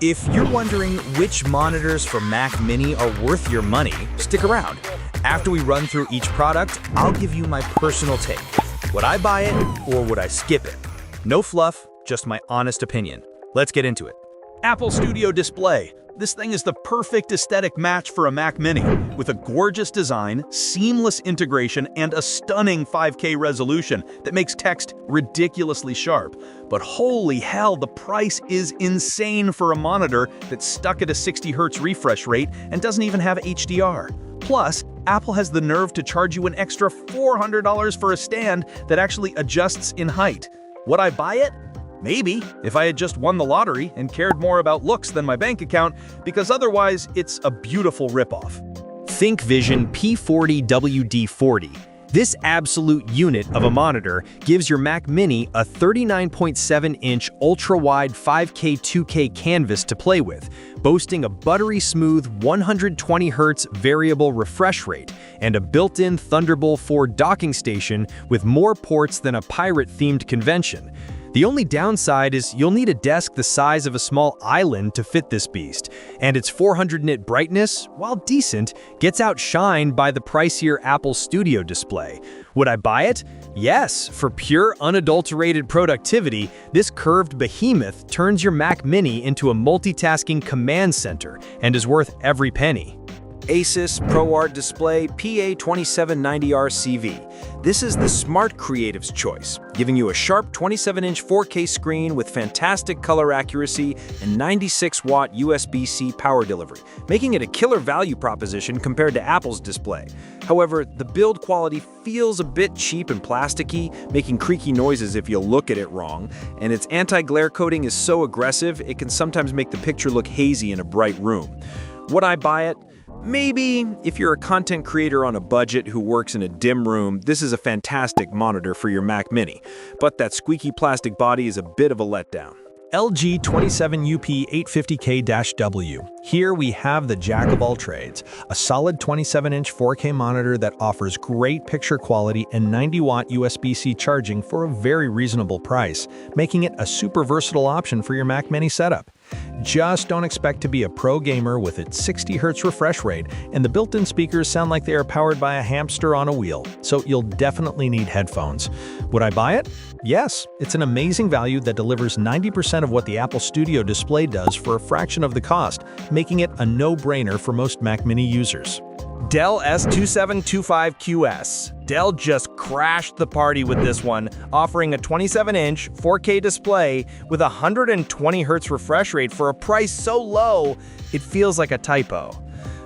If you're wondering which monitors for Mac Mini are worth your money, stick around. After we run through each product, I'll give you my personal take. Would I buy it or would I skip it? No fluff, just my honest opinion. Let's get into it. Apple Studio Display. This thing is the perfect aesthetic match for a Mac Mini, with a gorgeous design, seamless integration, and a stunning 5K resolution that makes text ridiculously sharp. But holy hell, the price is insane for a monitor that's stuck at a 60Hz refresh rate and doesn't even have HDR. Plus, Apple has the nerve to charge you an extra $400 for a stand that actually adjusts in height. Would I buy it? Maybe, if I had just won the lottery and cared more about looks than my bank account, because otherwise it's a beautiful ripoff. ThinkVision P40WD40. This absolute unit of a monitor gives your Mac Mini a 39.7-inch ultra-wide 5K 2K canvas to play with, boasting a buttery smooth 120Hz variable refresh rate and a built-in Thunderbolt 4 docking station with more ports than a pirate-themed convention. The only downside is you'll need a desk the size of a small island to fit this beast, and its 400 nit brightness, while decent, gets outshined by the pricier Apple Studio Display. Would I buy it? Yes, for pure unadulterated productivity, this curved behemoth turns your Mac Mini into a multitasking command center and is worth every penny. Asus ProArt Display PA2790RCV. This is the smart creative's choice, giving you a sharp 27-inch 4K screen with fantastic color accuracy and 96-watt USB-C power delivery, making it a killer value proposition compared to Apple's display. However, the build quality feels a bit cheap and plasticky, making creaky noises if you look at it wrong, and its anti-glare coating is so aggressive it can sometimes make the picture look hazy in a bright room. Would I buy it? Maybe. If you're a content creator on a budget who works in a dim room, this is a fantastic monitor for your Mac Mini, but that squeaky plastic body is a bit of a letdown. LG 27UP850K-W. Here we have the jack of all trades, a solid 27-inch 4K monitor that offers great picture quality and 90-watt USB-C charging for a very reasonable price, making it a super versatile option for your Mac Mini setup. Just don't expect to be a pro gamer with its 60Hz refresh rate, and the built-in speakers sound like they are powered by a hamster on a wheel, so you'll definitely need headphones. Would I buy it? Yes, it's an amazing value that delivers 90% of what the Apple Studio Display does for a fraction of the cost, making it a no-brainer for most Mac Mini users. Dell S2725QS. Dell just crashed the party with this one, offering a 27-inch 4K display with a 120Hz refresh rate for a price so low, it feels like a typo.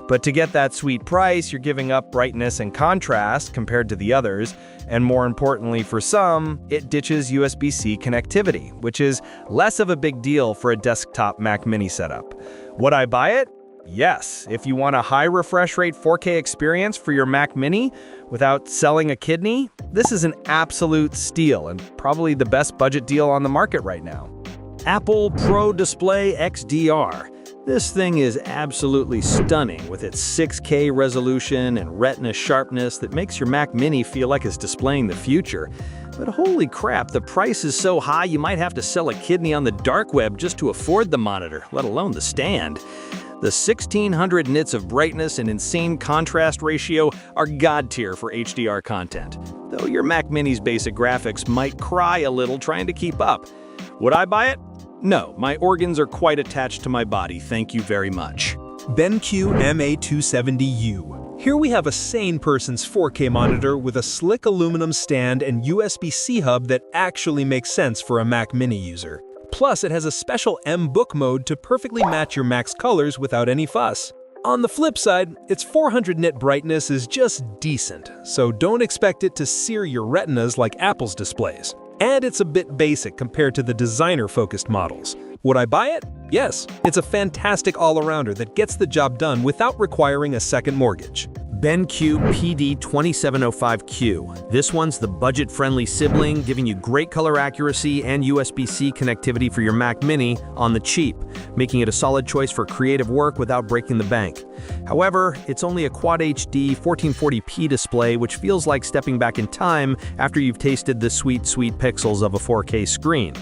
But to get that sweet price, you're giving up brightness and contrast compared to the others, and more importantly for some, it ditches USB-C connectivity, which is less of a big deal for a desktop Mac Mini setup. Would I buy it? Yes, if you want a high refresh rate 4K experience for your Mac Mini without selling a kidney, this is an absolute steal and probably the best budget deal on the market right now. Apple Pro Display XDR. This thing is absolutely stunning with its 6K resolution and retina sharpness that makes your Mac Mini feel like it's displaying the future. But holy crap, the price is so high you might have to sell a kidney on the dark web just to afford the monitor, let alone the stand. The 1600 nits of brightness and insane contrast ratio are god tier for HDR content, though your Mac Mini's basic graphics might cry a little trying to keep up. Would I buy it? No, my organs are quite attached to my body, thank you very much. BenQ MA270U. Here we have a sane person's 4K monitor with a slick aluminum stand and USB-C hub that actually makes sense for a Mac Mini user. Plus, it has a special M-Book mode to perfectly match your Mac's colors without any fuss. On the flip side, its 400 nit brightness is just decent, so don't expect it to sear your retinas like Apple's displays. And it's a bit basic compared to the designer-focused models. Would I buy it? Yes, it's a fantastic all-arounder that gets the job done without requiring a second mortgage. BenQ PD2705Q. This one's the budget-friendly sibling, giving you great color accuracy and USB-C connectivity for your Mac Mini on the cheap, making it a solid choice for creative work without breaking the bank. However, it's only a Quad HD 1440p display, which feels like stepping back in time after you've tasted the sweet, sweet pixels of a 4K screen.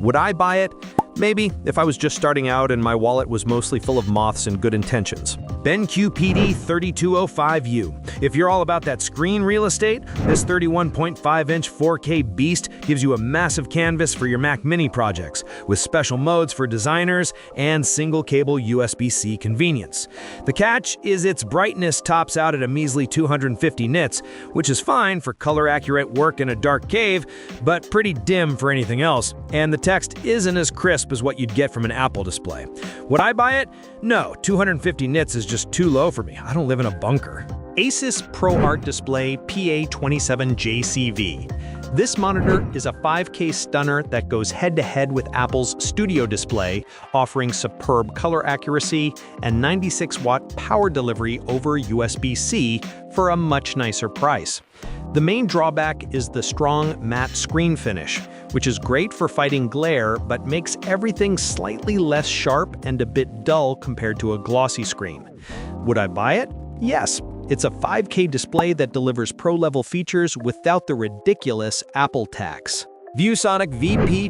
Would I buy it? Maybe if I was just starting out and my wallet was mostly full of moths and good intentions. BenQ PD3205U. If you're all about that screen real estate, this 31.5-inch 4K beast gives you a massive canvas for your Mac Mini projects, with special modes for designers and single-cable USB-C convenience. The catch is its brightness tops out at a measly 250 nits, which is fine for color-accurate work in a dark cave, but pretty dim for anything else, and the text isn't as crisp as what you'd get from an Apple display. Would I buy it? No, 250 nits is just too low for me. I don't live in a bunker. Asus ProArt Display PA27JCV. This monitor is a 5K stunner that goes head-to-head with Apple's Studio Display, offering superb color accuracy and 96-watt power delivery over USB-C for a much nicer price. The main drawback is the strong matte screen finish, which is great for fighting glare but makes everything slightly less sharp and a bit dull compared to a glossy screen. Would I buy it? Yes. It's a 5K display that delivers pro-level features without the ridiculous Apple tax. ViewSonic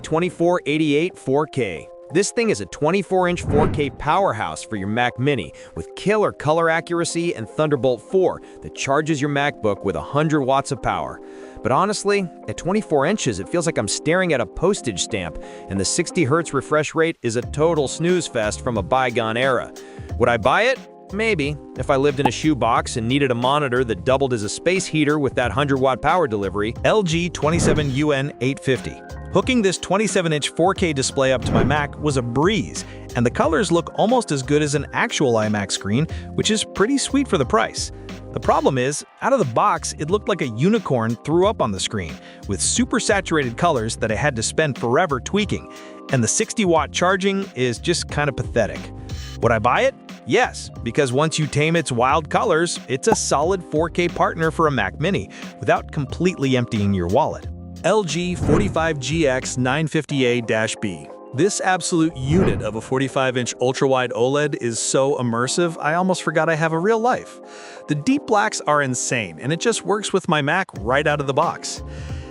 VP2488 4K. This thing is a 24-inch 4K powerhouse for your Mac Mini with killer color accuracy and Thunderbolt 4 that charges your MacBook with 100 watts of power. But honestly, at 24 inches, it feels like I'm staring at a postage stamp, and the 60 Hz refresh rate is a total snooze fest from a bygone era. Would I buy it? Maybe, if I lived in a shoebox and needed a monitor that doubled as a space heater with that 100-watt power delivery. LG 27UN850. Hooking this 27-inch 4K display up to my Mac was a breeze, and the colors look almost as good as an actual iMac screen, which is pretty sweet for the price. The problem is, out of the box, it looked like a unicorn threw up on the screen, with super saturated colors that I had to spend forever tweaking, and the 60-watt charging is just kind of pathetic. Would I buy it? Yes, because once you tame its wild colors, it's a solid 4K partner for a Mac Mini without completely emptying your wallet. LG 45GX 950A-B. This absolute unit of a 45-inch ultra-wide OLED is so immersive, I almost forgot I have a real life. The deep blacks are insane, and it just works with my Mac right out of the box.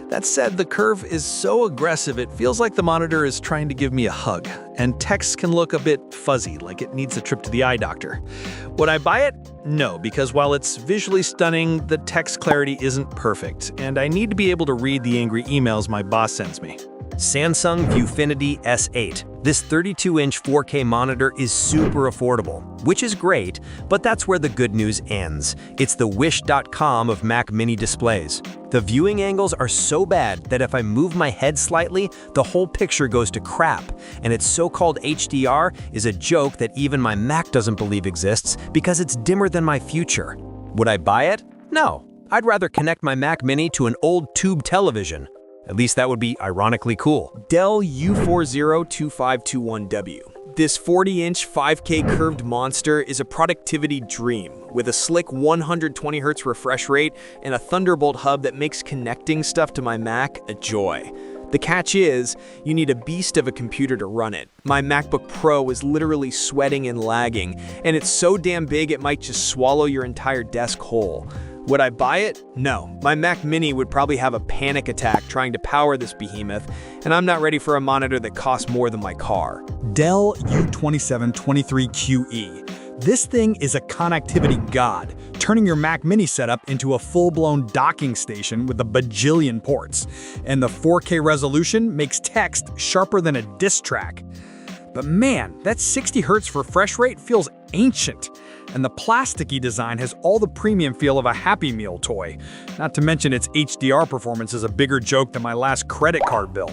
That said, the curve is so aggressive it feels like the monitor is trying to give me a hug, and text can look a bit fuzzy, like it needs a trip to the eye doctor. Would I buy it? No, because while it's visually stunning, the text clarity isn't perfect, and I need to be able to read the angry emails my boss sends me. Samsung Viewfinity S8. This 32-inch 4K monitor is super affordable, which is great, but that's where the good news ends. It's the Wish.com of Mac Mini displays. The viewing angles are so bad that if I move my head slightly, the whole picture goes to crap, and its so-called HDR is a joke that even my Mac doesn't believe exists because it's dimmer than my future. Would I buy it? No. I'd rather connect my Mac Mini to an old tube television. At least that would be ironically cool. Dell U402521W. This 40-inch 5K curved monster is a productivity dream with a slick 120 Hz refresh rate and a Thunderbolt hub that makes connecting stuff to my Mac a joy. The catch is, you need a beast of a computer to run it. My MacBook Pro is literally sweating and lagging, and it's so damn big it might just swallow your entire desk whole. Would I buy it? No. My Mac Mini would probably have a panic attack trying to power this behemoth, and I'm not ready for a monitor that costs more than my car. Dell U2723QE. This thing is a connectivity god, turning your Mac Mini setup into a full-blown docking station with a bajillion ports. And the 4K resolution makes text sharper than a diss track. But man, that 60 Hz refresh rate feels ancient. And the plasticky design has all the premium feel of a Happy Meal toy. Not to mention its HDR performance is a bigger joke than my last credit card bill.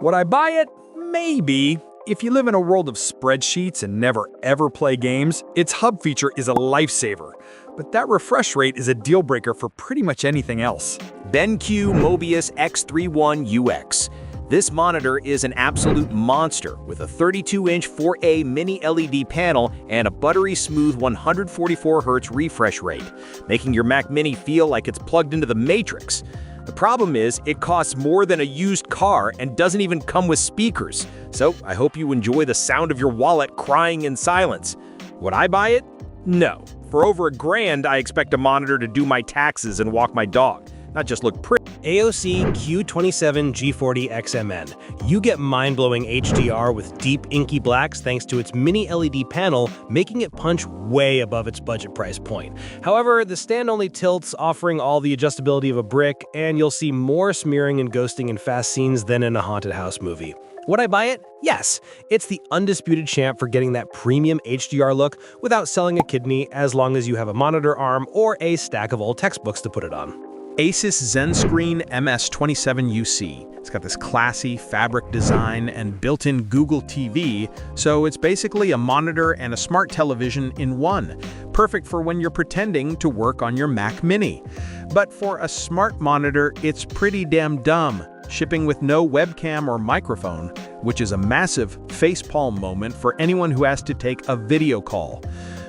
Would I buy it? Maybe. If you live in a world of spreadsheets and never ever play games, its hub feature is a lifesaver. But that refresh rate is a deal breaker for pretty much anything else. BenQ Mobius X31UX. This monitor is an absolute monster with a 32-inch 4A mini LED panel and a buttery smooth 144 Hz refresh rate, making your Mac Mini feel like it's plugged into the Matrix. The problem is, it costs more than a used car and doesn't even come with speakers, so I hope you enjoy the sound of your wallet crying in silence. Would I buy it? No. For over $1,000, I expect a monitor to do my taxes and walk my dog. not just look pretty. AOC Q27 G40 XMN. You get mind-blowing HDR with deep inky blacks thanks to its mini LED panel, making it punch way above its budget price point. However, the stand only tilts, offering all the adjustability of a brick, and you'll see more smearing and ghosting in fast scenes than in a haunted house movie. Would I buy it? Yes. It's the undisputed champ for getting that premium HDR look without selling a kidney, as long as you have a monitor arm or a stack of old textbooks to put it on. Asus ZenScreen MS27UC. It's got this classy fabric design and built-in Google TV, so it's basically a monitor and a smart television in one. Perfect for when you're pretending to work on your Mac Mini. But for a smart monitor, it's pretty damn dumb, shipping with no webcam or microphone, which is a massive facepalm moment for anyone who has to take a video call.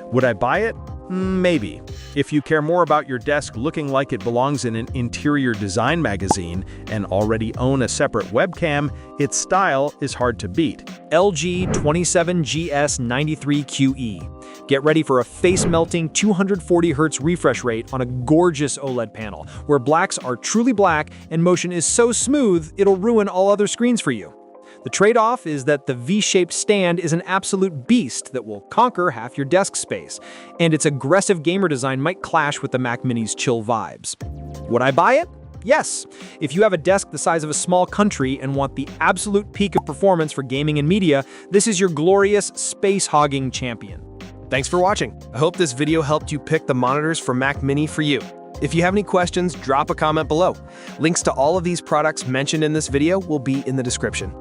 Would I buy it? Maybe. If you care more about your desk looking like it belongs in an interior design magazine and already own a separate webcam, its style is hard to beat. LG 27GS93QE. Get ready for a face-melting 240Hz refresh rate on a gorgeous OLED panel, where blacks are truly black and motion is so smooth it'll ruin all other screens for you. The trade-off is that the V-shaped stand is an absolute beast that will conquer half your desk space, and its aggressive gamer design might clash with the Mac Mini's chill vibes. Would I buy it? Yes. If you have a desk the size of a small country and want the absolute peak of performance for gaming and media, this is your glorious space-hogging champion. Thanks for watching. I hope this video helped you pick the monitors for Mac Mini for you. If you have any questions, drop a comment below. Links to all of these products mentioned in this video will be in the description.